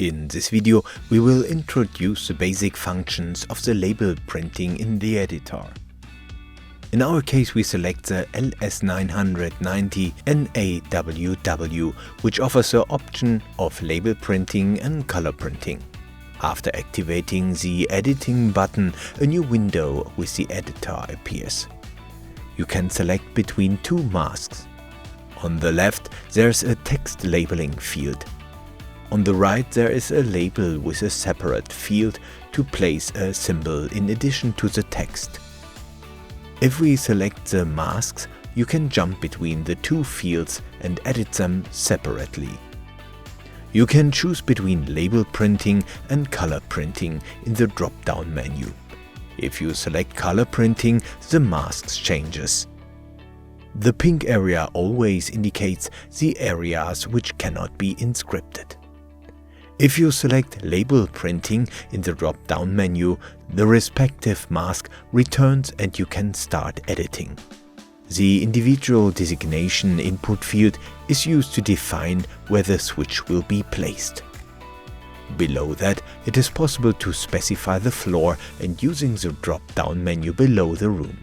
In this video, we will introduce the basic functions of the label printing in the editor. In our case, we select the LS990 NAWW, which offers the option of label printing and color printing. After activating the editing button, a new window with the editor appears. You can select between two masks. On the left, there's a text labeling field. On the right, there is a label with a separate field to place a symbol in addition to the text. If we select the masks, you can jump between the two fields and edit them separately. You can choose between label printing and color printing in the drop-down menu. If you select color printing, the masks changes. The pink area always indicates the areas which cannot be inscripted. If you select label printing in the drop-down menu, the respective mask returns and you can start editing. The individual designation input field is used to define where the switch will be placed. Below that, it is possible to specify the floor and using the drop-down menu below the room.